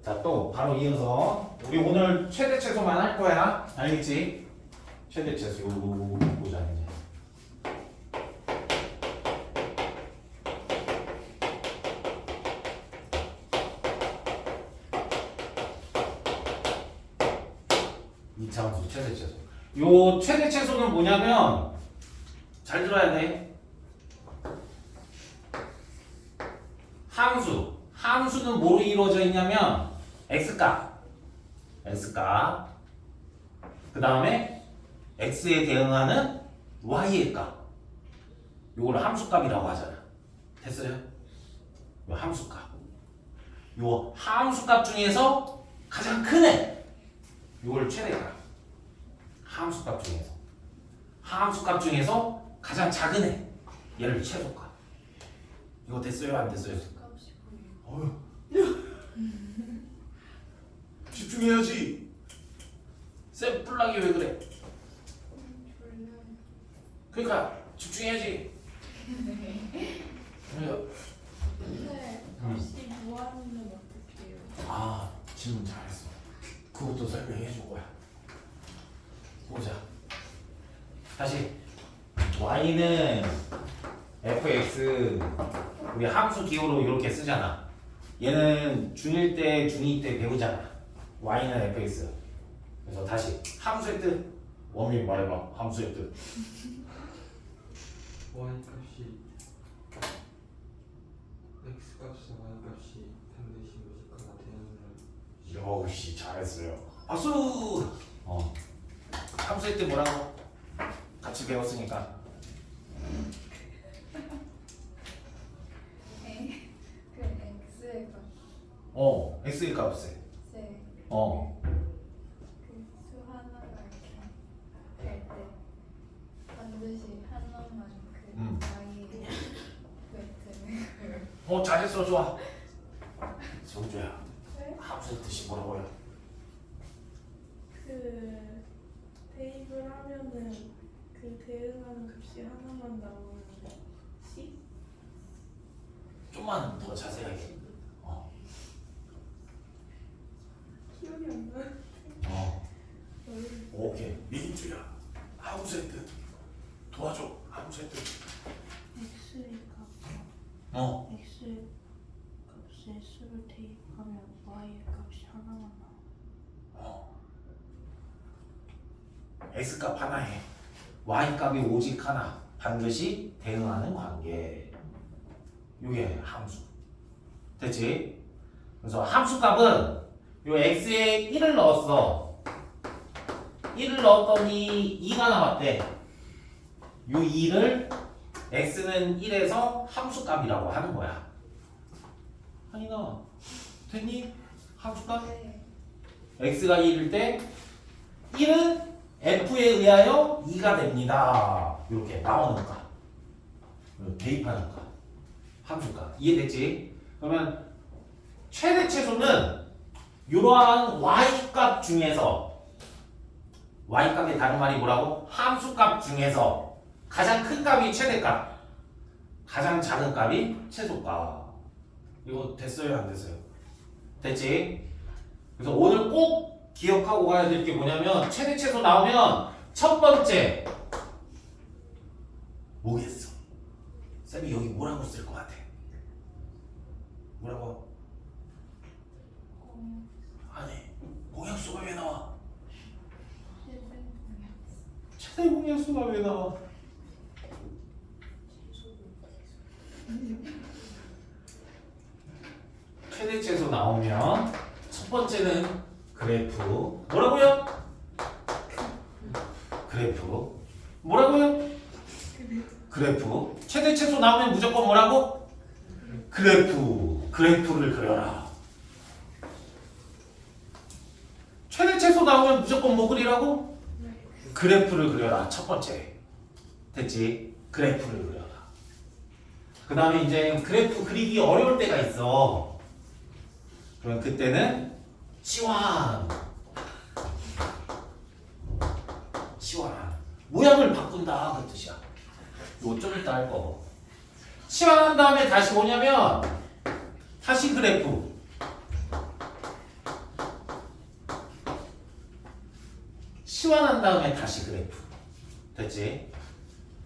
자, 또 바로 이어서 우리 오늘 최대 최소만 할 거야. 알겠지? 최대 최소 요거 보자 이제. 이차함수 최대 최소. 요 최대 최소는 뭐냐면 잘 들어야 돼. 함수는 뭐로 이루어져 있냐면 x값, 그 다음에 x에 대응하는 y의 값. 요걸 함수값이라고 하잖아. 됐어요? 요 함수값. 요 함수값 중에서 가장 큰 애. 요걸 최대값. 함수값 중에서 가장 작은 애. 얘를 최소값. 이거 됐어요? 안 됐어요? 어휴. 집중해야지. 쌤 뿔나게 왜 그래? 그러니까 집중해야지. 네, 혹시 무한은 어떻게 해요? 아, 질문 잘했어. 그것도 설명해 줄 거야. 보자. 다시 y는 fx 우리 함수 기호로 이렇게 쓰잖아. 얘는 중1 때, 중2 때 배우잖아. y는 fx. 그래서 다시 함수의 뜻. 원민 말해봐. 함수의 뜻. y 값이 x 값과 y 값이 반드시 무조건 되는 역시 잘했어요. 박수. 함수의 뜻 뭐라고? 같이 배웠으니까. 그 x의 값, x의 값에. 그 수 하나가 이렇게 될 때 반드시 하나만 그 y의 웨트를 잘했어. 좋아. 정주야. 함수의 뜻이 뭐라고요? 그 대입을 하면은 그 대응하는 값이 하나만 나오는데 C? 좀만 더 자세하게. 기억이 안 나. 오케이. 민주야. 함수의 뜻 도와줘. 함수의 뜻. X의 값, X의 값에 수를 대입하면 Y의 값이 하나만 나와. x 값 하나에 y 값이 오직 하나. 반드시 대응하는 관계. 이게 함수. 됐지? 그래서 함수 값은 요 x에 1을 넣었어. 1을 넣었더니 2가 나왔대. 요 2를 x는 1에서 함수 값이라고 하는 거야. 한이나 됐니? 함수 값? x가 1일 때 1은 f에 의하여 2가 됩니다. 이렇게 나오는 값. 대입하는 값. 함수 값. 이해됐지? 그러면 최대 최소는 이러한 y값 중에서 y값의 다른 말이 뭐라고? 함수값 중에서 가장 큰 값이 최대값, 가장 작은 값이 최소값. 이거 됐어요? 안 됐어요? 됐지? 그래서 오늘 꼭 기억하고 가야 될 게 뭐냐면 최대 최소 나오면 첫 번째 뭐겠어? 쌤이 여기 뭐라고 쓸 것 같아? 뭐라고? 아니 공약수가 왜 나와? 최대 공약수가 왜 나와? 최대 최소 나오면 첫 번째는 그래프. 뭐라고요? 그래프. 뭐라고요? 그래프. 최대 최소 나오면 무조건 뭐라고? 그래프. 그래프를 그려라. 최대 최소 나오면 무조건 뭐 그리라고? 그래프를 그려라. 첫 번째. 됐지? 그래프를 그려라. 그 다음에 이제 그래프 그리기 어려울 때가 있어. 그럼 그때는 치환. 모양을 바꾼다 그 뜻이야. 이거 좀 이따 할 거. 치환한 다음에 다시 뭐냐면 다시 그래프. 치환한 다음에 다시 그래프. 됐지?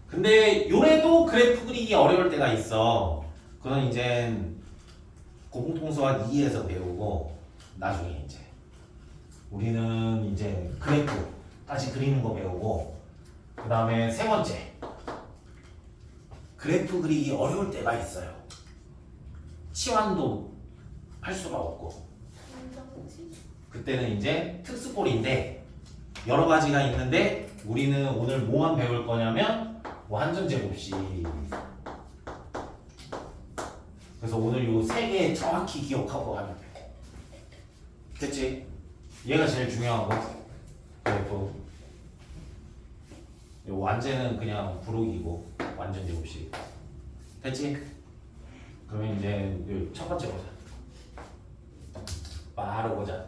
근데 요래도 그래프 그리기 어려울 때가 있어. 그건 이제 고공통수학 2에서 배우고 나중에 이제 우리는 이제 그래프 다시 그리는 거 배우고 그 다음에 세 번째 그래프 그리기 어려울 때가 있어요. 치환도 할 수가 없고 그때는 이제 특수꼴인데 여러 가지가 있는데 우리는 오늘 뭐만 배울 거냐면 완전제곱식. 그래서 오늘 요 세 개 정확히 기억하고 가면 돼. 됐지? 얘가 제일 중요하고 그래프. 요 완제는 그냥 부록이고 완전제곱식. 됐지? 그러면 이제 요 첫 번째 보자. 바로 보자.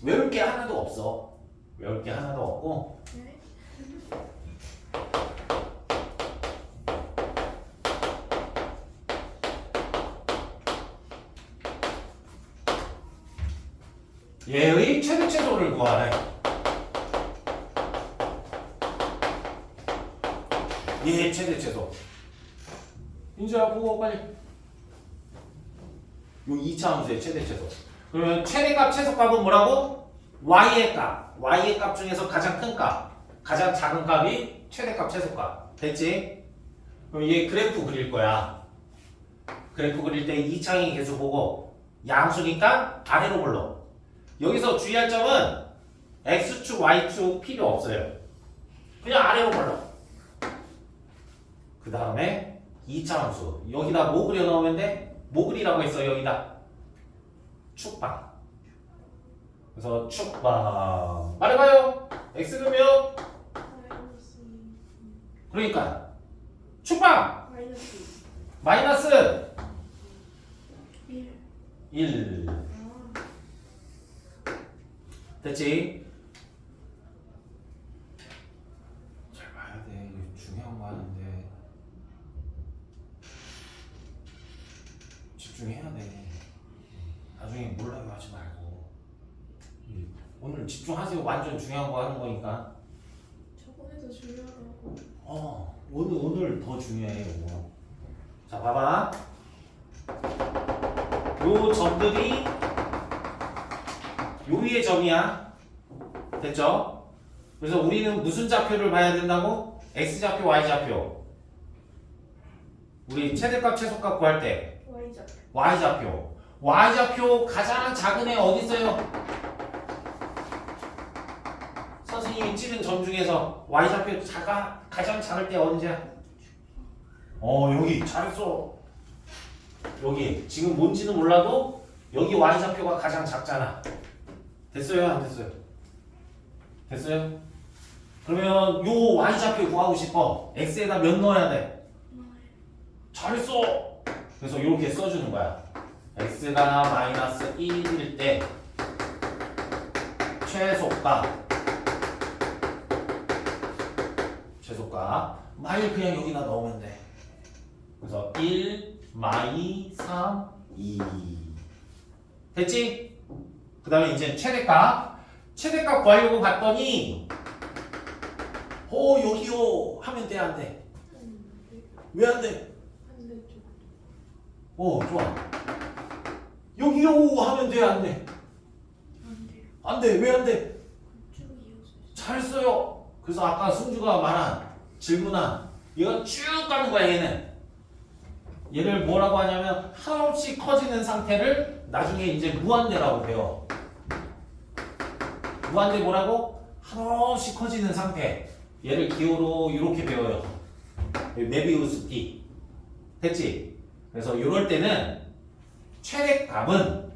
외울 게 하나도 없어. 외울 게 하나도 없고 네? 얘의 최대 최소를 구하래. 얘의 최대 최소. 인주야 보고 빨리. 요 2차 함수의 최대 최소. 그러면 최대값 최소값은 뭐라고? y의 값. y의 값 중에서 가장 큰 값, 가장 작은 값이 최대값 최소값. 됐지? 그럼 얘 그래프 그릴 거야. 그래프 그릴 때 2창의 개수 보고 양수니까 아래로 불러. 여기서 주의할 점은 x축, y축 필요 없어요. 그냥 아래로 불러. 그 다음에 2차 함수. 여기다 뭐 그려 넣으면 돼? 뭐 그리라고 했어 여기다? 축방. 그래서 축방. 말해봐요. x는 몇? 그러니까 축방. 마이너스 1. 됐지? 잘 봐야 돼. 이거 중요한 거 하는데 집중해야 돼. 나중에 몰라요 하지 말고. 오늘 집중하세요. 완전 중요한 거 하는 거니까. 저번에도 중요하다고. 오늘 더 중요해요. 이거. 자, 봐봐. 요 점들이 요 위의 점이야. 됐죠? 그래서 우리는 무슨 좌표를 봐야 된다고? x좌표, y좌표. 우리 최대값, 최소값 구할 때 Y좌표. y좌표. y좌표 가장 작은 애 어디 있어요? 선생님이 찌른 점 중에서 y좌표 가장 작을 때 언제야? 여기 잘했어. 여기 지금 뭔지는 몰라도 여기 y좌표가 가장 작잖아. 됐어요? 안 됐어요? 됐어요? 그러면 요 y좌표 구하고 싶어. x에다 몇 넣어야 돼? 잘했어. 그래서 이렇게 써주는 거야. x가 마이너스 1일 때 최소값 마일 그냥 여기다 넣으면 돼. 그래서 1 마이 3 2 됐지? 그 다음에 이제 최대값 구하려고 봤더니 여기요 하면 돼 안 돼? 왜 안 돼? 반대쪽. 좋아. 여기요 하면 돼 안 돼? 안 돼. 왜 안 돼? 잘했어요. 그래서 아까 승주가 말한 질문한 얘가 쭉 가는 거야. 얘를 뭐라고 하냐면 한없이 커지는 상태를 나중에 이제 무한대라고 배워. 무한대 뭐라고? 한없이 커지는 상태. 얘를 기호로 이렇게 배워요. 메비우스 띠. 됐지? 그래서 이럴 때는 최대값은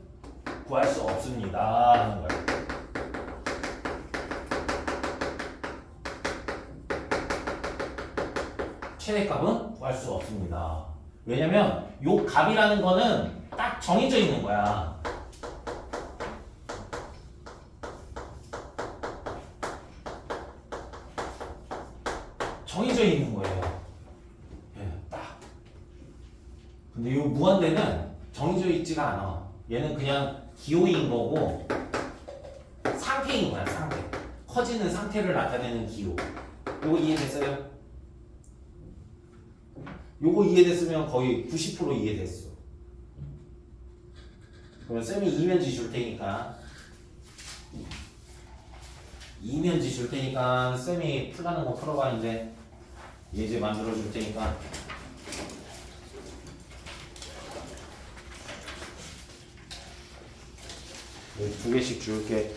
구할 수 없습니다 하는 거예요. 최대값은 구할 수 없습니다. 왜냐면 요 값이라는 거는 딱 정해져 있는 거야. 정해져 있는 거예요. 딱. 근데 요 무한대는 정해져 있지가 않아. 얘는 그냥 기호인 거고 상태인 거야, 상태. 커지는 상태를 나타내는 기호. 요거 이해됐어요? 요거 이해됐으면 거의 90% 이해됐어. 그러면 쌤이 이면지 줄 테니까 쌤이 풀라는 거 풀어봐. 이제 예제 만들어 줄 테니까. 여기 2개씩 줄게.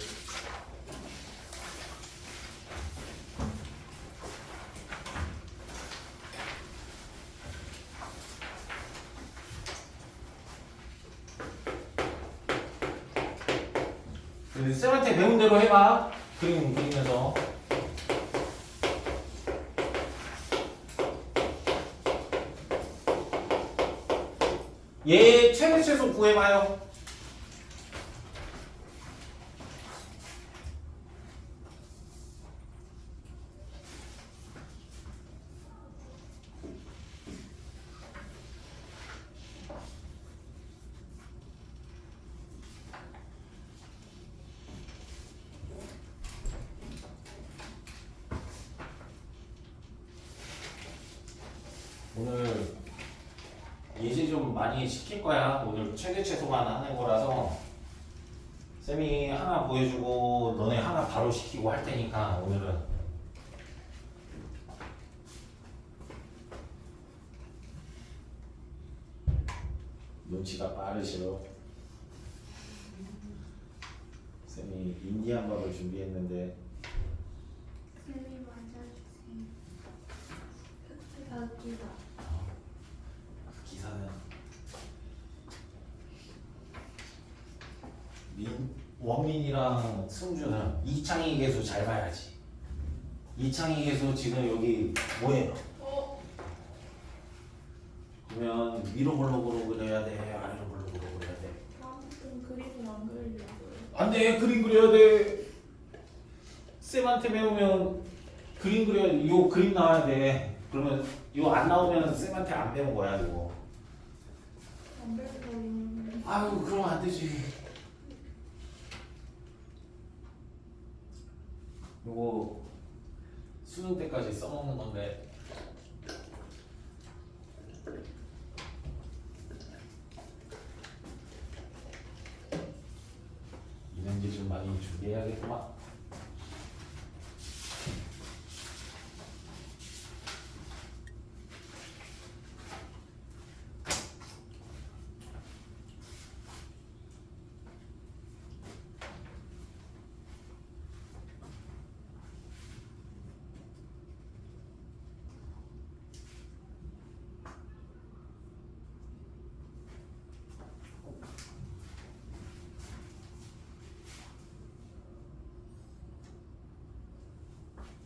쌤한테 배운 대로 해봐. 그림 그리면서. 얘 최대 최소 구해봐요. 오늘 예제 좀 많이 시킬 거야. 오늘 최대 최소만 하는 거라서 쌤이 하나 보여주고 너네 하나 바로 시키고 할 테니까 오늘은 눈치가 빠르시오. 쌤이 인디안 밥을 준비했는데 쌤이 맞아주세요. 흑수가 웃기다. 기사는 원민이랑 승주는 이창희 계수 잘 봐야지. 이창희 계수 지금 여기 뭐예요? 그러면 위로 블록으로 그려야 돼? 아래로 블록으로 그려야 돼? 다음부터는 그림을 안 그리려고요. 안 돼! 그림 그려야 돼! 쌤한테 배우면 그림 그려야 돼. 요 그림 나와야 돼. 그러면 요 안 나오면 쌤한테 안 배운 거야 이거. 안 배우면 아유 그러면 안 되지. 요거 수능 때까지 써먹는 건데 이면지 좀 많이 준비해야겠구만.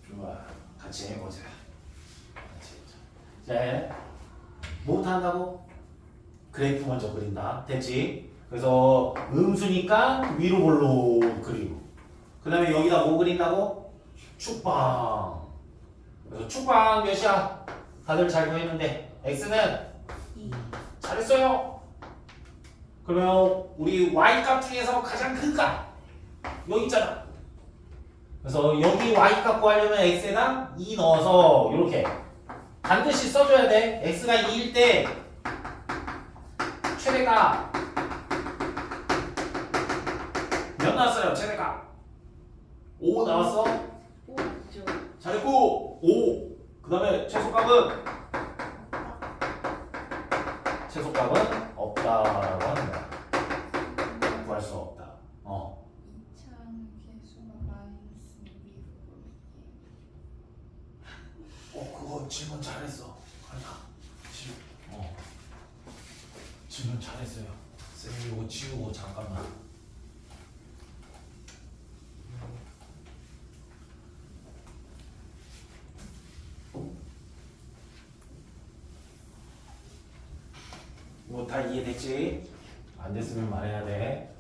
좋아, 같이 해보자. 같이 해보자. 자, 뭐부터 한다고? 그래프 먼저 그린다. 됐지? 그래서 음수니까 위로 볼로 그리고 그 다음에 여기다 뭐 그린다고? 축방. 그래서 축방 몇이야? 다들 잘 구했는데 x는 2. 잘했어요. 그러면 우리 y값 중에서 가장 큰 값 여기 있잖아. 그래서 여기 y값 구하려면 x에다 2 넣어서 이렇게 반드시 써줘야 돼. x가 2일 때 최대값 몇 나왔어요? 최대값 5 나왔어? 5죠. 잘했고 5. 그 다음에 최소값은 없다라고 하는 거야. 구할 수 없다. 이창 개수가 마이너스 2로 그거 질문 잘했어. 아니야. 질문 잘했어요. 쌤이 이거 지우고 잠깐만. 뭐 다 이해됐지? 안 됐으면 말해야 돼.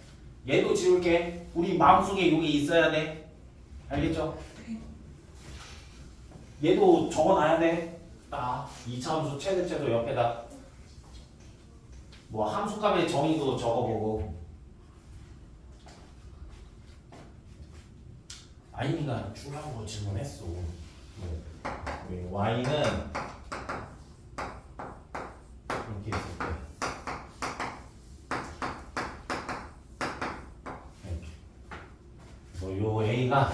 얘도 지울게. 우리 마음속에 여기 있어야 돼. 알겠죠? 얘도 적어놔야 돼. 딱 2차 함수 최대 최소 옆에다 뭐 함수값의 정의도 적어보고 아이니가 중요한 거 질문했어. y는 이렇게 있을 때 이렇게. 그래서 요 A가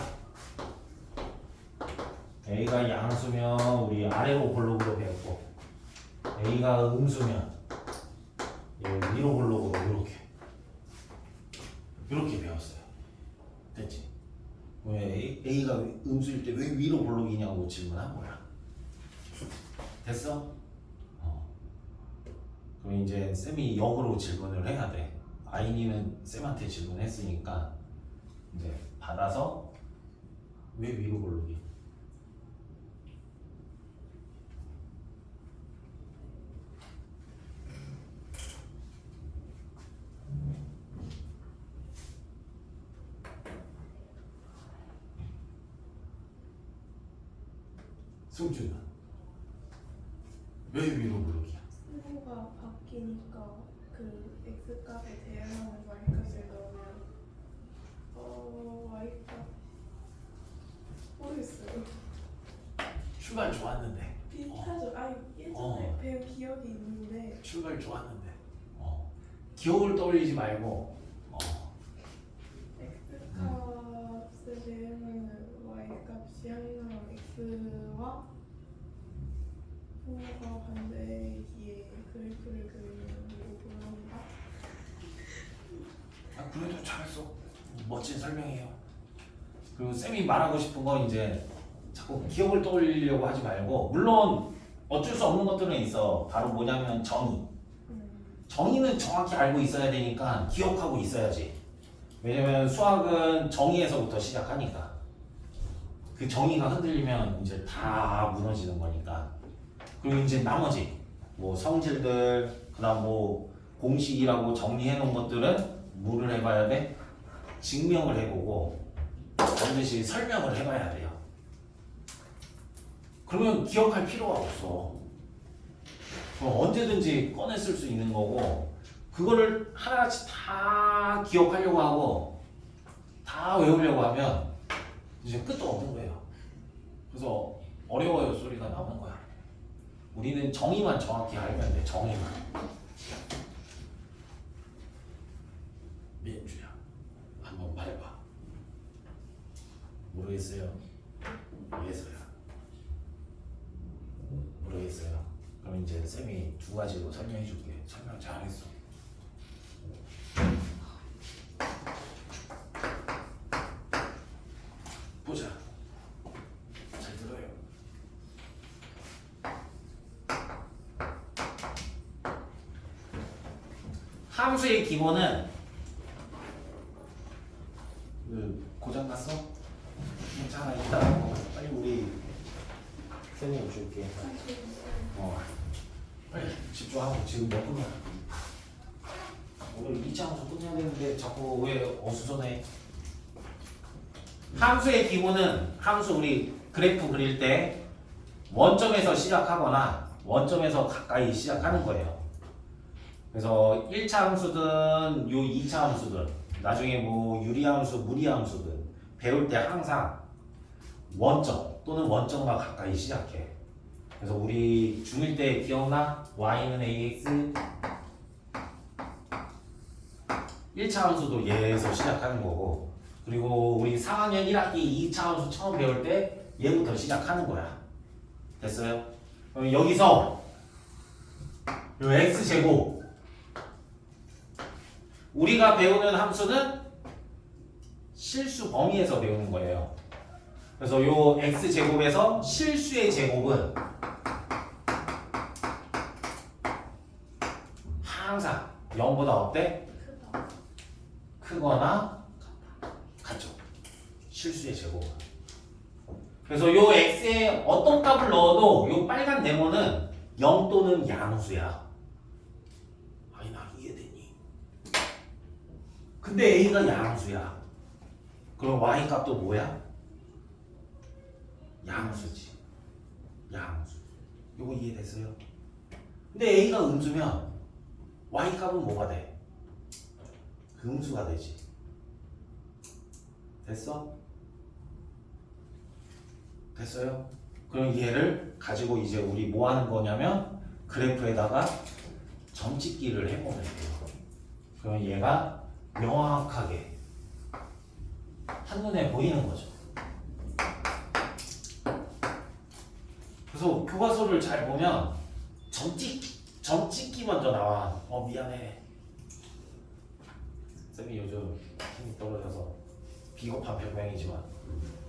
양수면 우리 아래로 볼록으로 배웠고 A가 음수면 위로 볼록으로 이렇게 배웠어요. 됐지? 왜 A가 음수일 때 왜 위로 볼록이냐고 질문한 거야. 됐어? 그럼 이제 쌤이 역으로 질문을 해야 돼. 아이니는 쌤한테 질문했으니까 이제 받아서 왜 위로 볼록이? 승준아 왜 위로 볼록이야? 승부가 바뀌니까 그 x값에 대응하는 y값을 넣으면 y값 모르겠어요. 출발 좋았는데 비슷하죠. 아니 예전에 배운 기억이 있는데 출발 좋았는데 기억을 떠올리지 말고 x값에 대응하는 y값이 항상 x와 부호가 반대기에 그래프를 그리는 거구나. 그래도 잘했어. 멋진 설명이에요. 그리고 쌤이 말하고 싶은 건 이제 자꾸 기억을 떠올리려고 하지 말고 물론 어쩔 수 없는 것들은 있어. 바로 뭐냐면 정의. 정의는 정확히 알고 있어야 되니까 기억하고 있어야지. 왜냐면 수학은 정의에서부터 시작하니까 그 정의가 흔들리면 이제 다 무너지는 거니까. 그리고 이제 나머지 뭐 성질들 그다음 뭐 공식이라고 정리해 놓은 것들은 뭐를 해봐야 돼? 증명을 해보고 반드시 설명을 해봐야 돼요. 그러면 기억할 필요가 없어. 그럼 언제든지 꺼내 쓸 수 있는 거고 그거를 하나같이 다 기억하려고 하고 다 외우려고 하면 이제 끝도 없는 거예요. 그래서 어려워요 소리가 나오는 거야. 우리는 정의만 정확히 알면 돼. 정의만. 민주야 한번 말해봐. 모르겠어요. 예서야 모르겠어요. 그럼 이제 쌤이 두 가지로 설명해 줄게. 설명 잘했어. 보자. 잘 들어요. 함수의 기본은 고장 났어? 괜찮아. 이따 빨리 우리 쌤이 줄게. 빨리 집중하고 지금 몇 분이야? 오늘 2차 함수 끝내야 되는데 자꾸 왜 어수선해? 함수의 기본은 함수 우리 그래프 그릴 때 원점에서 시작하거나 원점에서 가까이 시작하는 거예요. 그래서 1차 함수든 요 2차 함수든 나중에 뭐 유리함수, 무리함수든 배울 때 항상 원점 또는 원점과 가까이 시작해. 그래서 우리 중1 때 기억나? y는 ax 1차 함수도 얘에서 시작하는 거고 그리고 우리 4학년 1학기 2차 함수 처음 배울 때 얘부터 시작하는 거야. 됐어요? 그럼 여기서 요 x제곱 우리가 배우는 함수는 실수 범위에서 배우는 거예요. 그래서 요 x제곱에서 실수의 제곱은 항상 0보다 어때? 크거나 같죠. 실수의 제곱은. 그래서 요 x에 어떤 값을 넣어도 요 빨간 네모는 0 또는 양수야. 아니 나 이해되니? 근데 a가 양수야. 그럼 y 값도 뭐야? 양수지. 양수. 요거 이해됐어요? 근데 a가 음수면 y 값은 뭐가 돼? 음수가 되지. 됐어? 됐어요? 그럼 얘를 가지고 이제 우리 뭐 하는 거냐면 그래프에다가 점 찍기를 해보면 돼요. 그럼 얘가 명확하게 한눈에 보이는 거죠. 그래서 교과서를 잘 보면 점 찍기 먼저 나와. 미안해. 쌤이 요즘 힘이 떨어져서 비겁한 변명이지만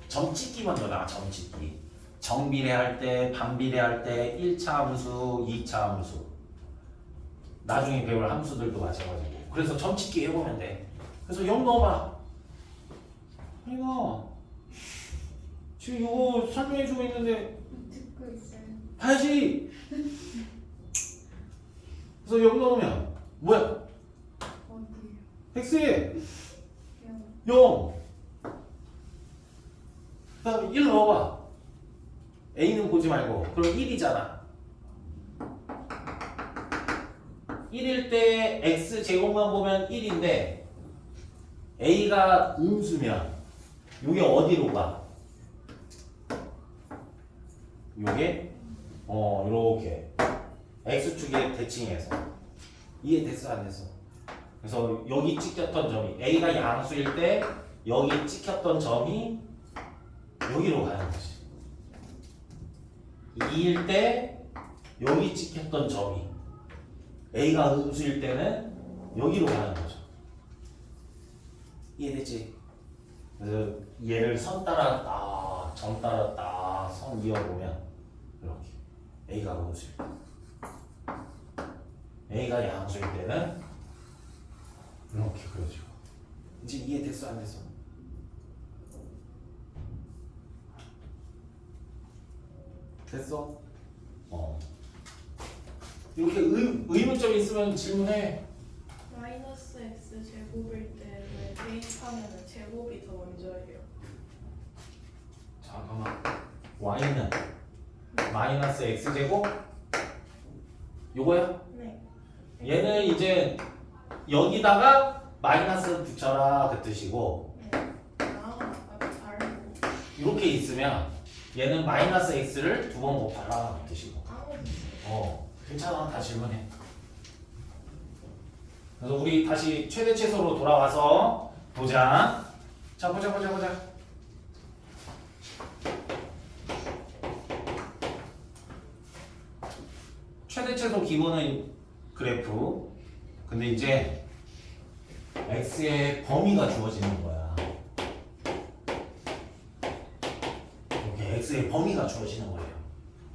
점 찍기 먼저 나와. 점 찍기. 정비례할 때, 반비례할 때 1차 함수, 2차 함수. 나중에 배울 함수들도 마찬가지고. 그래서 점 찍기 해보면 돼. 그래서 0 넣어봐. 이거 지금 이거 설명해주고 있는데 듣고 있어요. 봐야지. 그래서 0 넣으면 뭐야? 어디요? x에 영. 0. 그 다음에 1 넣어봐. a는 보지 말고. 그럼 1이잖아. 1일 때 x제곱만 보면 1인데 a가 음수면 요게 어디로 가? 요게 요렇게 x축의 대칭에서 이해됐어 안 됐어? 그래서 여기 찍혔던 점이 a가 양수일 때 여기 찍혔던 점이 여기로 가는 거지. 2일 때 여기 찍혔던 점이 a가 음수일 때는 여기로 가는 거죠. 이해됐지? 그래서 얘를 선 따라 딱, 점 따라 딱 선 이어보면 이렇게 a가 음수일 때 a가 양수일 때는 이렇게 그려지고. 이제 이해됐어 안 됐어? 됐어? 이렇게 의문점이 있으면 질문해. 마이너스 x 제곱일 때 왜 대입하면 제곱이 더 먼저예요? 잠깐만. y는 마이너스 x제곱? 요거야? 네. 얘는 이제 여기다가 마이너스 붙여라 그 뜻이고, 아까 다르고. 이렇게 있으면 얘는 마이너스 x를 2번 곱하라 그 뜻이고. 괜찮아. 다 질문해. 그래서 우리 다시 최대 최소로 돌아와서 보자. 자, 보자. 최대 최소 기본은 그래프. 근데 이제 x의 범위가 주어지는 거야. 이렇게 x의 범위가 주어지는 거예요.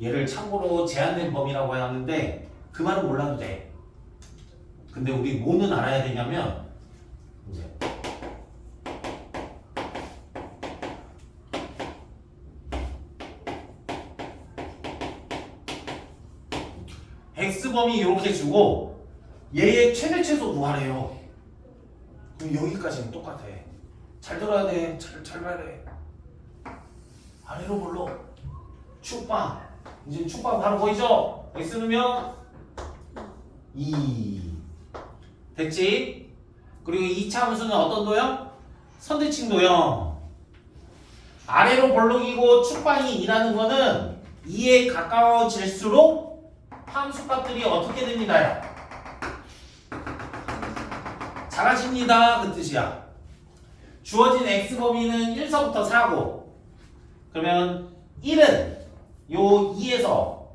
얘를 참고로 제한된 범위라고 하는데 그 말은 몰라도 돼. 근데 우리 뭐는 알아야 되냐면 이제 x범위 이렇게 주고 얘의 최대 최소 구하래요. 그럼 여기까지는 똑같아. 잘 들어야 돼. 잘 봐야 돼. 아래로 불러. 축방. 이제 축방 바로 보이죠? x는요 2. 됐지? 그리고 2차 함수는 어떤 도형? 선대칭 도형. 아래로 볼록이고 축방이 2라는 거는 2에 가까워질수록 함수값들이 어떻게 됩니다. 작아집니다 그 뜻이야. 주어진 x범위는 1서부터 4고, 그러면 1은 요 2에서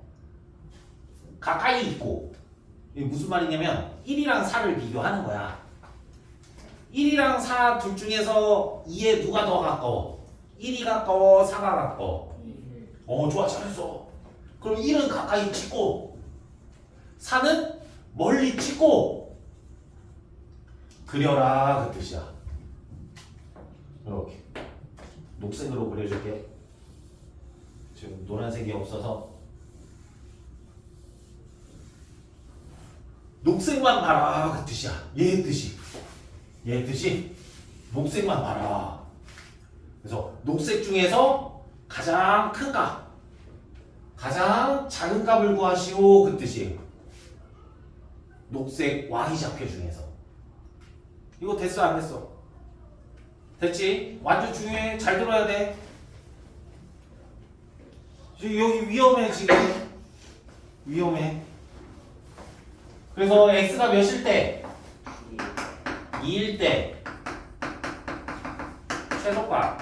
가까이 있고, 이게 무슨 말이냐면 1이랑 4를 비교하는 거야. 1이랑 4 둘 중에서 2에 누가 더 가까워? 1이 가까워, 4가 가까워? 좋아, 잘했어. 그럼 1은 가까이 찍고 4는 멀리 찍고 그려라 그 뜻이야. 이렇게 녹색으로 그려줄게. 지금 노란색이 없어서. 녹색만 봐라 그 뜻이야. 얘 뜻이 녹색만 봐라. 그래서 녹색 중에서 가장 큰 값, 가장 작은 값을 구하시오 그 뜻이에요. 녹색 Y좌표 중에서. 이거 됐어 안 됐어? 됐지? 완전 중요해. 잘 들어야 돼. 여기 위험해 지금. 위험해. 그래서 x가 몇일 때? 2일 때 최소값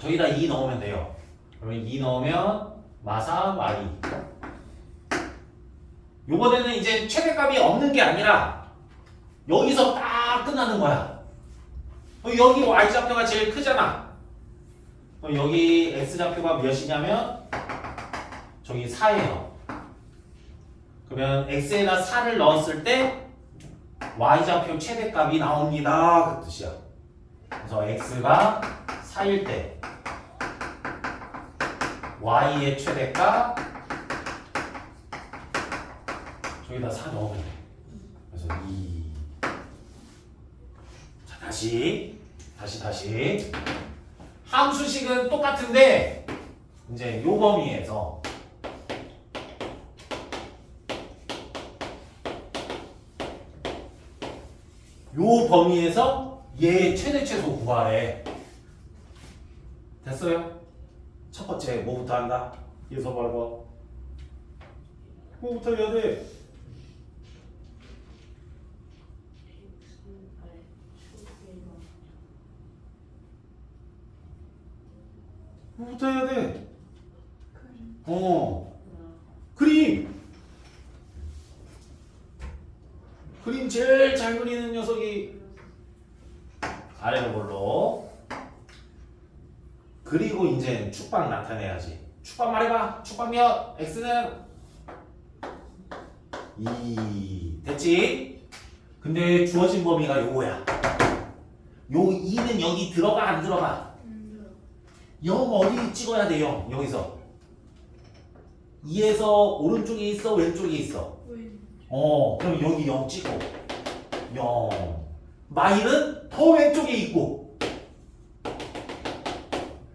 저기다 2 넣으면 돼요. 그러면 2 넣으면 마사 y. 요번에는 이제 최대값이 없는 게 아니라 여기서 딱 끝나는 거야. 여기 y좌표가 제일 크잖아. 그럼 여기 x좌표가 몇이냐면 저기 4예요. 그러면 x에다 4를 넣었을 때 y좌표 최대값이 나옵니다. 그 뜻이야. 그래서 x가 4일 때 y의 최대값 저기다 4 넣으면 돼. 그래서 2. 자, 다시 함수식은 똑같은데 이제 요 범위에서 얘 최대 최소 구하래. 됐어요? 첫 번째 뭐부터 한다? 예서 봐봐. 뭐부터 해야 돼? 뭐부터 해야 돼? 그림 제일 잘 그리는 녀석이 아래로 볼로. 그리고 이제 축방 나타내야지. 축방 말해봐. 축방 몇? x는 2. 됐지? 근데 주어진 범위가 요거야. 요 2는 여기 들어가 안 들어가? 0 어디 찍어야 돼? 0 여기서 2에서 오른쪽에 있어 왼쪽에 있어? 그럼 여기 0 찍고 0 마일은 더 왼쪽에 있고.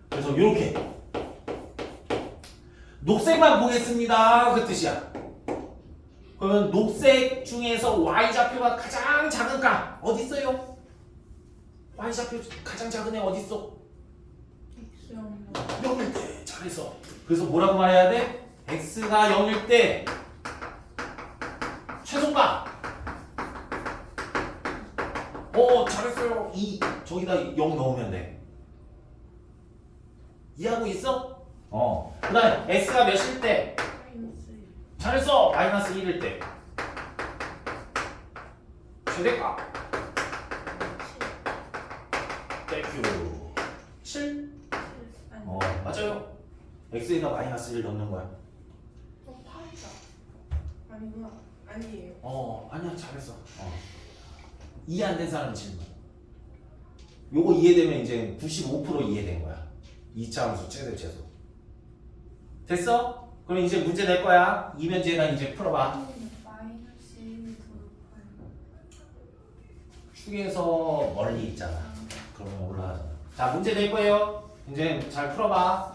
그래서 이렇게 녹색만 보겠습니다 그 뜻이야. 그러면 녹색 중에서 y좌표가 가장 작은 값 어디 있어요? y좌표 가장 작은 애 어디 있어? 0일 때. 잘했어. 그래서 뭐라고 말해야 돼? x가 0일 때 최소값. 잘했어요. 2 저기다 0 넣으면 돼. 이해하고 있어? 그 다음에 x가 몇일 때? 잘했어. 마이너스 1일 때 최대값. 땡큐. 7? 맞아요. x에다 마이너스 1 넣는 거야. 8이다. 아니구나. 아니에요. 아니야. 잘했어. 이해 안 된 사람 질문. 요거 이해되면 이제 95% 이해된 거야. 2차 함수 최대 최소. 됐어? 그럼 이제 문제 낼 거야. 이면제나 이제 풀어봐. 마이너스 1이 더 높아요. 축에서 멀리 있잖아. 그러면 올라가잖아. 자, 문제 낼 거예요. 이제 잘 풀어봐.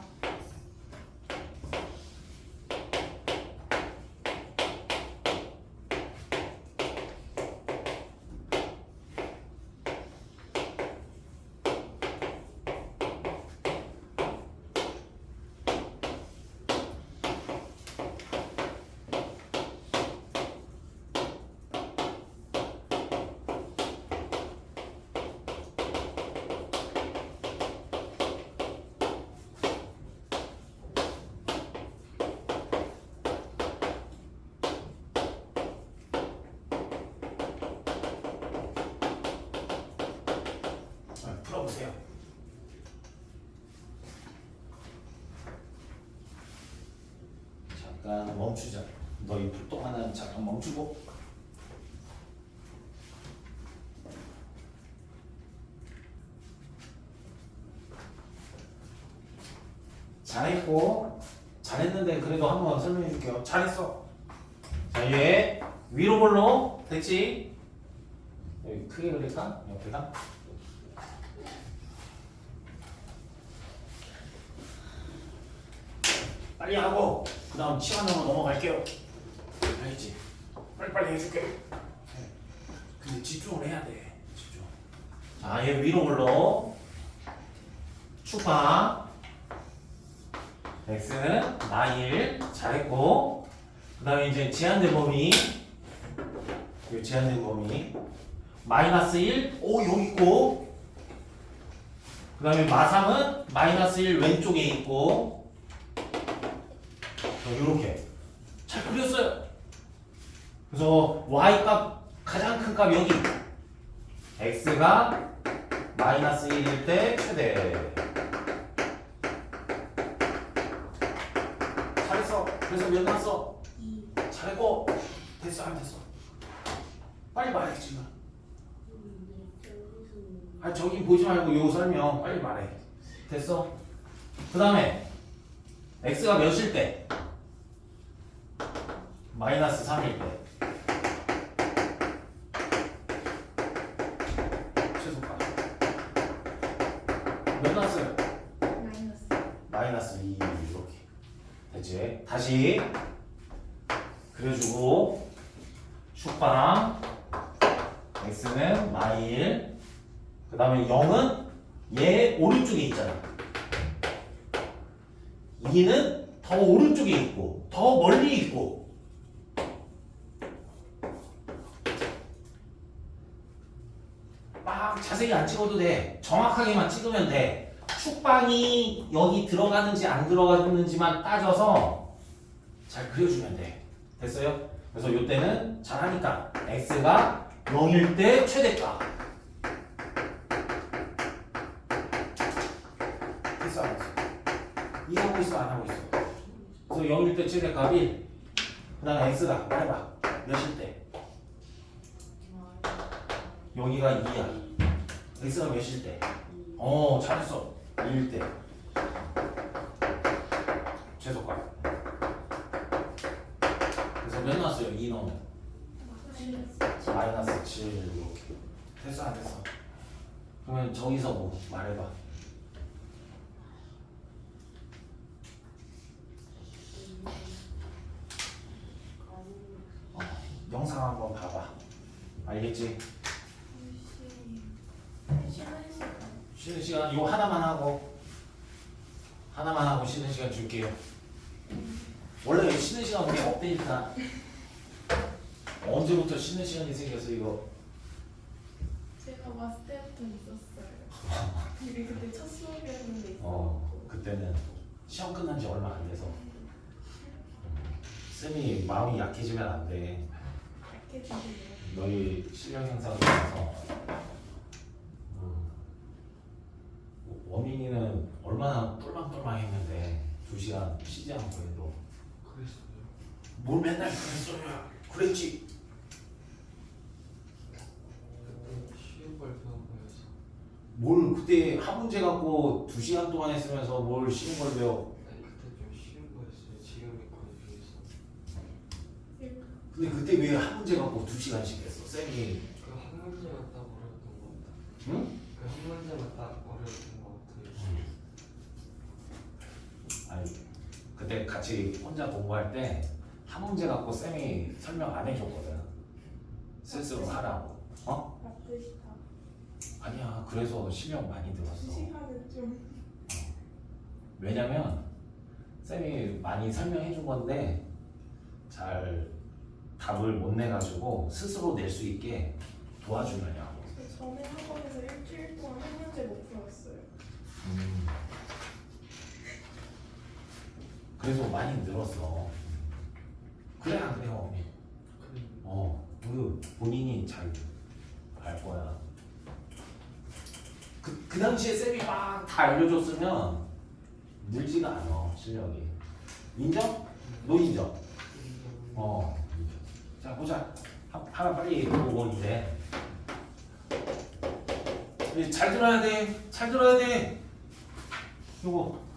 풀어보세요. 잠깐 멈추자. 너희 불똥 하나는 잠깐 멈추고. 잘했고 잘했는데 그래도 한번 설명해 줄게요. 잘했어. 자, 얘 위로 볼로 됐지? 여기 크게 그릴까? 옆에다. 빨리 하고 그 다음 시간으로 넘어갈게요. 알겠지? 빨리빨리 해줄게. 근데 집중을 해야 돼. 집중. 자, 얘 위로 올러 축방 x는 마일 잘했고 그 다음에 이제 제한된 범위 이 제한된 범위 마이너스 1, 오 여기 있고 그 다음에 마삼은 마이너스 1 왼쪽에 있고 이렇게 잘 그렸어요. 그래서 y값 가장 큰 값 여기 x가 마이너스 1일 때 최대. 잘했어. 그래서 몇 나왔어? 2. 잘했고 됐어 안 됐어? 빨리 말해 지금. 아 저기 보지 말고 요 설명 빨리 말해. 됐어? 그 다음에 x가 몇일 때? 마이너스 3일 때. 최소값. 몇 나왔어요? 마이너스. 마이너스 2 이렇게. 됐지? 다시 그려주고 축방 x는 마일 그 다음에 0은 얘 오른쪽에 있잖아. 2는 더 오른쪽에 있고 더 멀리 있고 막 자세히 안 찍어도 돼. 정확하게만 찍으면 돼. 축방이 여기 들어가는지 안 들어가는지만 따져서 잘 그려주면 돼. 됐어요? 그래서 이때는 잘하니까 x가 0일 때 최대값. 됐어 안 됐어? 이해하고 있어 안 하고 있어? 그래서 0일 때 최대값이 그 다음에 x가 말해봐 몇일 때? 여기가 2야. x가 몇일 때? 잘했어. 2일 때. 최소값. 그래서 몇 나왔어요? 2 넣으면? 마이너스 7 이렇게. 됐어 안 됐어? 그러면 저기서 뭐 말해봐. 영상 한번 봐봐. 알겠지? 쉬는 시간 이거 하나만 하고 쉬는 시간 줄게요. 원래 쉬는 시간 우리 없대니까. 언제부터 쉬는 시간이 생겨서 이거. 제가 봤을 때부터 있었어요. 근데 그때 첫 수업이었는데 있었고. 그때는 시험 끝난 지 얼마 안 돼서. 쌤이 마음이 약해지면 안 돼. 약해지네요. 너희 실력 향상을 위해서. 원민이는 얼마나 똘망똘망 했는데 2시간 쉬지 않고 해도 그랬어요. 뭘 맨날 그랬어요. 그랬지. 그때 쉬운 걸 배운 거여서. 뭘 그때 한 문제 갖고 2시간 동안 했으면서 뭘 쉬운 걸 배워. 아니 그때 좀 쉬운 거였어요. 지금의 거에 비해서. 근데 그때 왜 한 문제 갖고 2시간씩 했어? 쌤이. 그 한 문제만 딱 어려웠던 것 같다. 응? 그 한 문제만 딱 어려웠던 것 같아요. 아니 그때 같이 혼자 공부할 때 한 문제 갖고 쌤이 설명 안 해줬거든. 스스로 하라고. 바쁘시다. 아니야. 그래서 실력 많이 들었어. 2시간은 좀. 왜냐면 쌤이 많이 설명해 준 건데 잘 답을 못 내가지고 스스로 낼 수 있게 도와주려냐고. 전에 학원에서 일주일 동안 한 문제 못 풀었어요. 그래서 많이 늘었어. 그래 안 그래요? 그 본인이 잘 알 거야. 그 당시에 쌤이 막 다 알려줬으면 늘지가 않아 실력이. 인정? 너 인정? 자 보자. 하나 빨리 보고 이제 잘 들어야 돼. 잘 들어야 돼. 요거.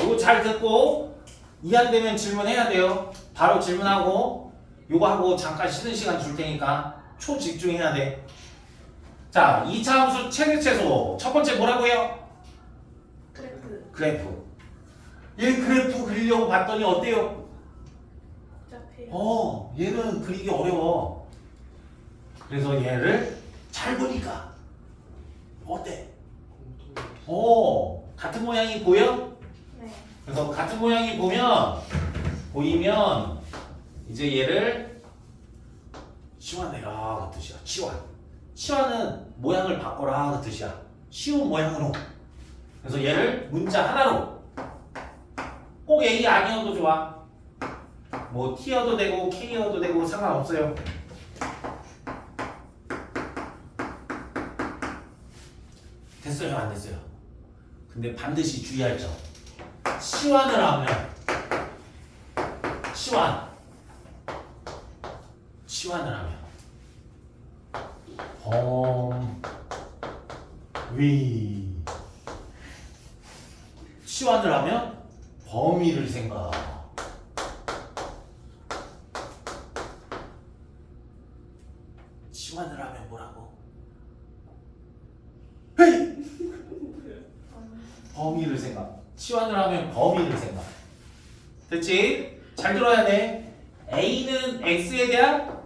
요거 잘 듣고 이해 안 되면 질문해야 돼요. 바로 질문하고 요거 하고 잠깐 쉬는 시간 줄 테니까 초집중해야 돼. 자, 2차 함수 최대 최소 첫 번째 뭐라고요? 그래프 그래프. 얘 그래프 그리려고 봤더니 어때요? 복잡해요. 얘는 그리기 어려워. 그래서 얘를 잘 보니까 어때? 같은 모양이 보여? 네. 그래서 같은 모양이 보이면 이제 얘를 치환해라 그 뜻이야. 치환은 모양을 바꿔라 그 뜻이야. 쉬운 모양으로. 그래서 얘를 문자 하나로. 꼭 A 아니어도 좋아. 뭐 T여도 되고 K여도 되고 상관없어요. 됐어요 안 됐어요? 근데 반드시 주의할 점. 치환을 하면 치환을 하면 치환을 하면 범위를 생각. 치환을 하면 뭐라고? 헤이! 범위를 생각. 치환을 하면 범위를 생각. 됐지? 잘 들어야 돼. A는 X에 대한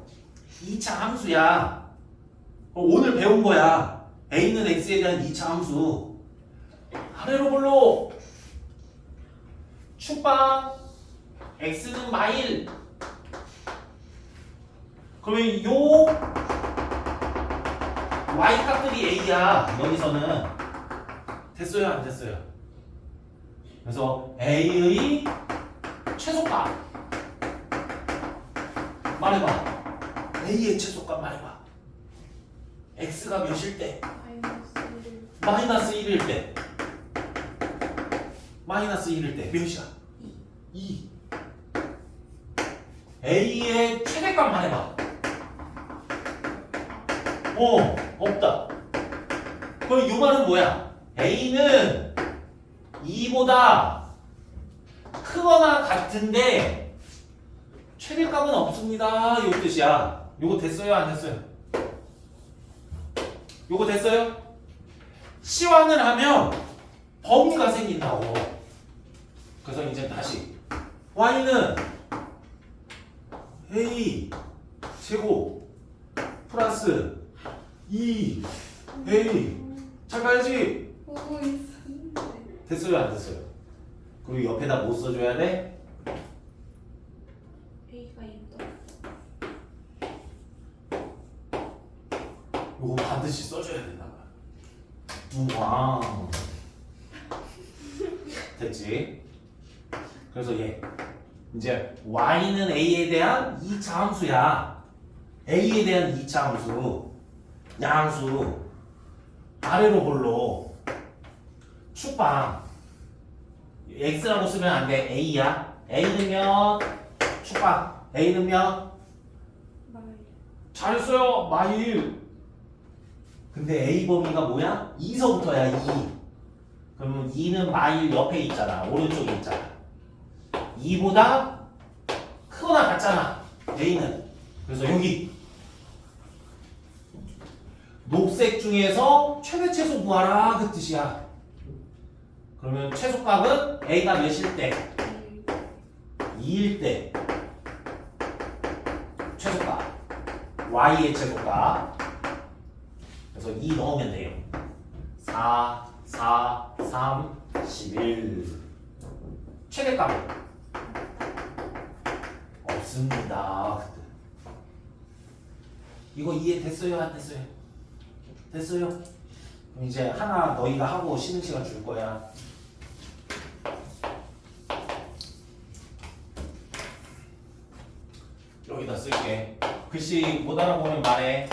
2차 함수야. 오늘 배운 거야. A는 X에 대한 2차 함수. 아래로 볼로 축방 X는 마일. 그러면 요 Y값들이 A야. 여기서는 됐어요 안 됐어요? 그래서 A의 최소값 말해봐. A의 최소값 말해봐. X가 몇일 때? 마이너스 1을 마이너스 1일 때. 마이너스 1일 때 몇이야? 2. A의 최대값 말해봐. 없다. 그럼 이 말은 뭐야? A는 2보다 크거나 같은데 최대값은 없습니다. 이 뜻이야. 요거 됐어요? 안 됐어요? 요거 됐어요? 치환을 하면 범위가 생긴다고. 그래서 이제 다시 y는 a 제곱 플러스 2a 잘 가야지. 보고 있었는데. 됐어요? 안 됐어요? 그리고 옆에다 뭐 써줘야 돼? A가 2다. 요거 반드시 써줘야 된다. 우와. 됐지? 그래서 얘 이제 y는 a에 대한 2차 함수야. a에 대한 2차 함수. 양수. 아래로 볼로 축방 x라고 쓰면 안 돼. a야. a는 몇? 축방. a는 몇? 마일. 잘했어요. 마일. 근데 A 범위가 뭐야? 2서부터야 2. 그러면 2는 마일 옆에 있잖아. 오른쪽에 있잖아. 2보다 크거나 같잖아. A는. 그래서 여기 녹색 중에서 최대 최소 구하라 그 뜻이야. 그러면 최소값은 A가 몇일 때? 2일 때. 최소값. Y의 최소값. 그래서 2 넣으면 돼요. 4, 4, 3, 11. 최대값 없습니다. 이거 이해됐어요? 안 됐어요? 됐어요? 그럼 이제 하나 너희가 하고 쉬는 시간 줄 거야. 여기다 쓸게. 글씨 못 알아보면 말해.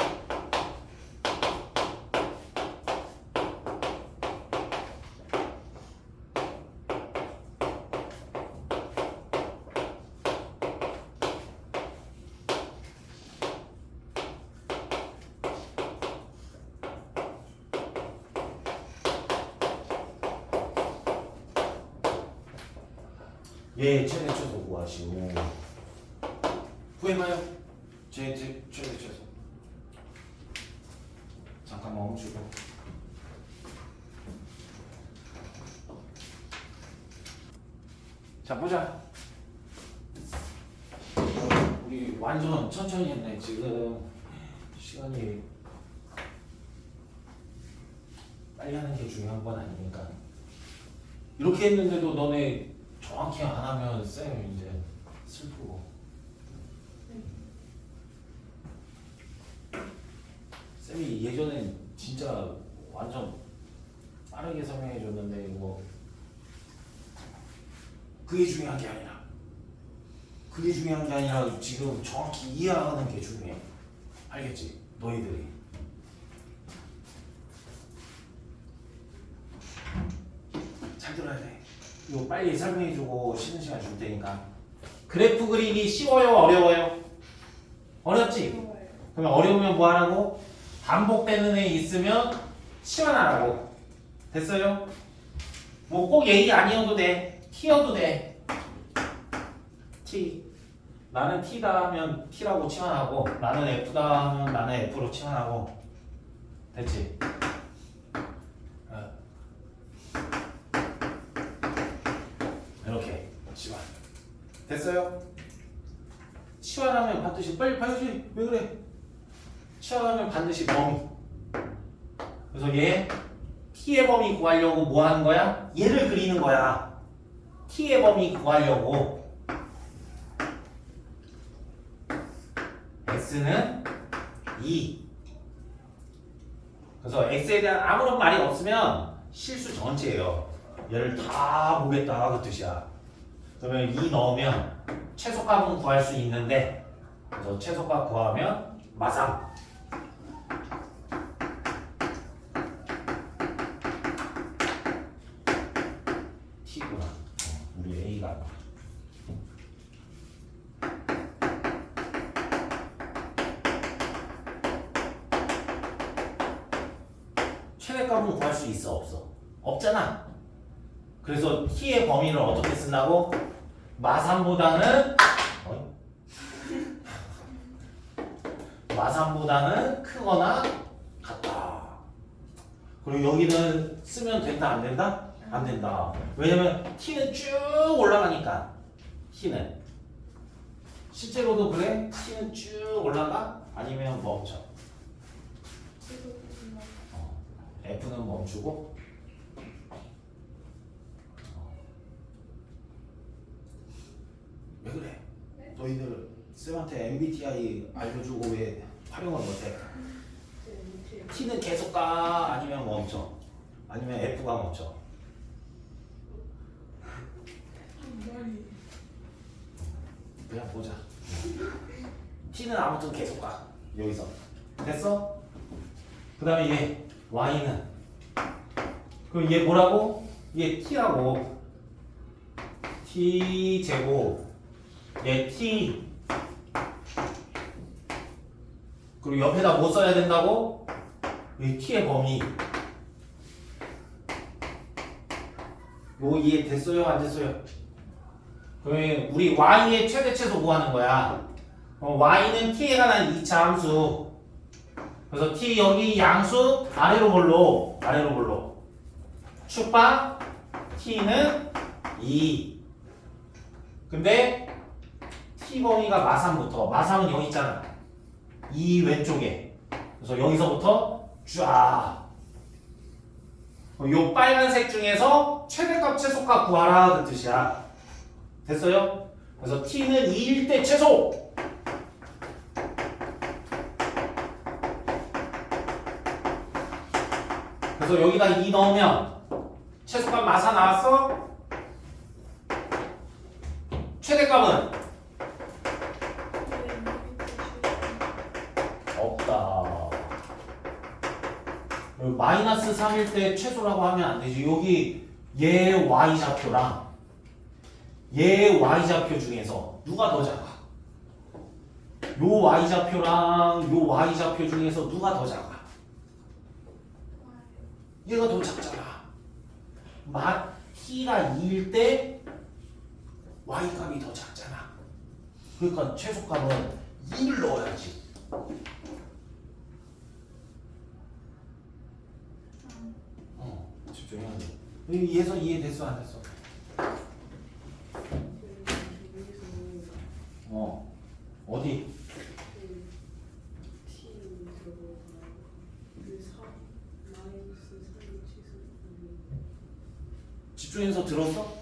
얘 최대 최소 구하시오. 구해봐요. 최대 최소. 잠깐 멈추고. 자 보자. 우리 완전 천천히 했네. 지금 시간이 빨리 하는 게 중요한 건 아니니까. 이렇게 했는데도 너네 정확히 안 하면 쌤 이제 슬프고. 쌤이 예전엔 진짜 완전 빠르게 설명해 줬는데 이거 그게 중요한 게 아니라 지금 정확히 이해하는 게 중요해. 알겠지? 너희들이. 잘 들어야 돼. 이거 빨리 설명해주고 쉬는 시간 줄 테니까. 그래프 그리기 쉬워요? 어려워요? 어렵지? 어려워요. 그러면 어려우면 뭐 하라고? 반복되는 애 있으면 치환하라고. 됐어요? 뭐 꼭 얘기 아니어도 돼. T여도 돼. T. 나는 T다 하면 T라고 치환하고, 나는 F다 하면 나는 F로 치환하고. 됐지? 이렇게 치환. 됐어요? 치환하면 반드시 빨리 봐야지. 왜 그래? 치환하면 반드시 범위. 그래서 얘 T의 범위 구하려고 뭐 하는 거야? 얘를 그리는 거야. T의 범위 구하려고. X는 2. 그래서 X에 대한 아무런 말이 없으면 실수 전체예요. 얘를 다 보겠다 그 뜻이야. 그러면 2 넣으면 최소값은 구할 수 있는데, 그래서 최소값 구하면 마삼. T구나. 우리 A가. 최대값은 구할 수 있어 없어? 없잖아. 그래서 T의 범위를 어떻게 쓴다고? 마삼보다는 마삼보다는 크거나 같다. 그리고 여기는 쓰면 된다 안 된다? 안 된다. 왜냐면 T는 쭉 올라가니까. T는 실제로도 그래? T는 쭉 올라가? 아니면 멈춰? F는 멈추고. 왜 그래? 너희들 쌤한테 MBTI 알려주고 왜 활용을 못해? T는 계속 가? 아니면 멈춰? 아니면 F가 멈춰? 그냥 보자. T는 아무튼 계속 가. 여기서. 됐어? 그 다음에 얘 Y는 그럼 얘 뭐라고? 얘 T라고. T 제곱 얘 T. 그리고 옆에다 뭐 써야 된다고? 이 T의 범위. 요 이해 됐어요? 안 됐어요? 그러면 우리 Y의 최대 최소 구하는 거야. Y는 T에 관한 2차 함수. 그래서 T 여기 양수 아래로 볼로 축바 T는 2. 근데 T 범위가 마삼부터, 마삼은 여기 있잖아. 이 왼쪽에. 그래서 여기서부터 쫙. 요 빨간색 중에서 최대값 최소값 구하라 그 뜻이야. 됐어요? 그래서 T는 2일 때 최소. 그래서 여기다 2 넣으면 최소값 마사 나왔어? 최대값은? 없다. 여기 마이너스 3일 때 최소라고 하면 안 되지. 여기 얘 Y좌표랑 얘 Y좌표 중에서 누가 더 작아? 요 Y좌표랑 요 Y좌표 중에서 누가 더 작아? 얘가 더 작잖아. T가 2일 때 y 값이 더 작잖아. 그러니까 최소값은 2를 넣어야지. 집중해야 돼. 이해서 이해됐어 안 됐어? 어디? 집중해서 들었어?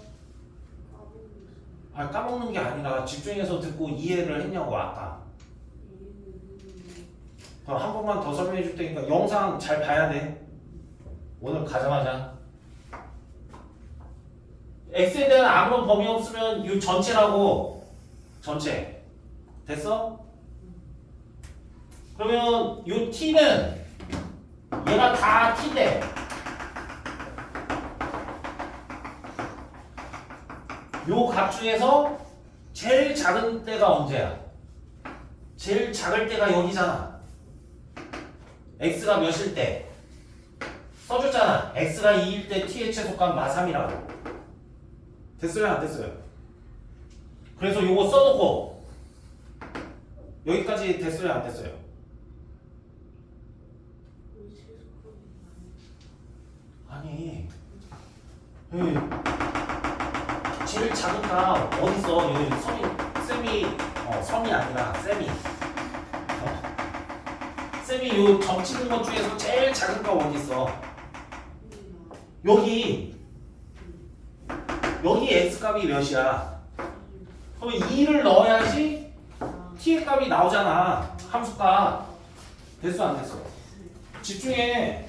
아 까먹는 게 아니라 집중해서 듣고 이해를 했냐고 아까. 그럼 한 번만 더 설명해 줄 테니까 영상 잘 봐야 돼. 오늘 가자마자 x에 대한 아무런 범위 없으면 이 전체라고. 전체 됐어? 그러면 이 t는 얘가 다 t인데 요 값 중에서 제일 작은 때가 언제야? 제일 작을 때가 여기잖아. x가 몇일 때? 써줬잖아. x가 2일 때 t의 최소값 마3이라고. 됐어요? 안 됐어요? 그래서 요거 써놓고 여기까지 됐어요? 안 됐어요? 아니 제일 작은 값 어딨어? 여기 섬이 아니라 쌤이 쌤이 요 점치는 것 중에서 제일 작은 값 어딨어? 여기 x값이 몇이야? 그러면 2를 넣어야지 t의 값이 나오잖아. 함수값. 됐어 안 됐어? 집중해.